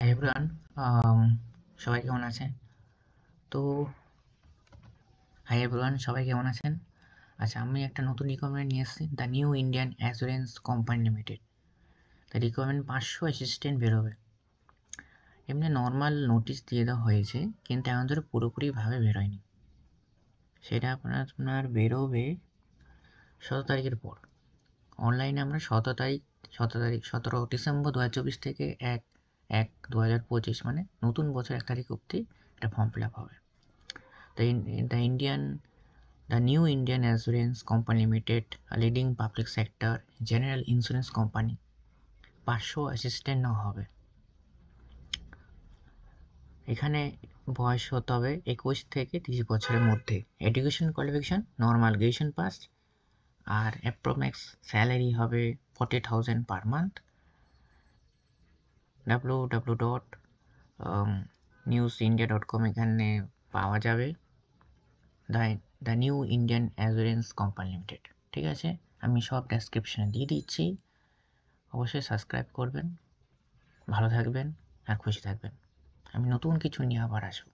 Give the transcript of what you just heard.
Hi everyone, সবাই কেমন আছেন? তো সবাই কেমন আছেন? আচ্ছা, আমি একটা নতুন রিকোয়ারমেন্ট নিয়ে এসেছি, the New Indian Assurance company limited. তা রিকোয়ারমেন্ট 500 অ্যাসিস্ট্যান্ট বেরোবে। এমনি নর্মাল নোটিশ দিয়ে দেওয়া হয়েছে, কিন্তু এখন ধরে পুরোপুরিভাবে বেরোয়নি। সেটা আপনার বেরোবে 17 তারিখের পর। অনলাইনে আমরা 17 ডিসেম্বর 2024 থেকে 1/1/2025 মানে নতুন বছর 1 তারিখ অবধি এটা ফর্ম ফিল আপ হবে। The new Indian Assurance Company Limited, a leading public sector general insurance company, 500 assistant নেওয়া হবে। এখানে বয়স হতে হবে 21 থেকে 30 বছরের মধ্যে। Education qualification normal graduation pass, আর অ্যাপ্রোম্যাক্স স্যালারি হবে 40,000 পার মান্থ। www.newsindia.com এখানে পাওয়া যাবে the New Indian Assurance company limited. ঠিক আছে, আমি সব ডেসক্রিপশনে দিয়ে দিচ্ছি। অবশ্যই সাবস্ক্রাইব করবেন, ভালো থাকবেন আর খুশি থাকবেন। আমি নতুন কিছু নিয়ে আবার আসবো।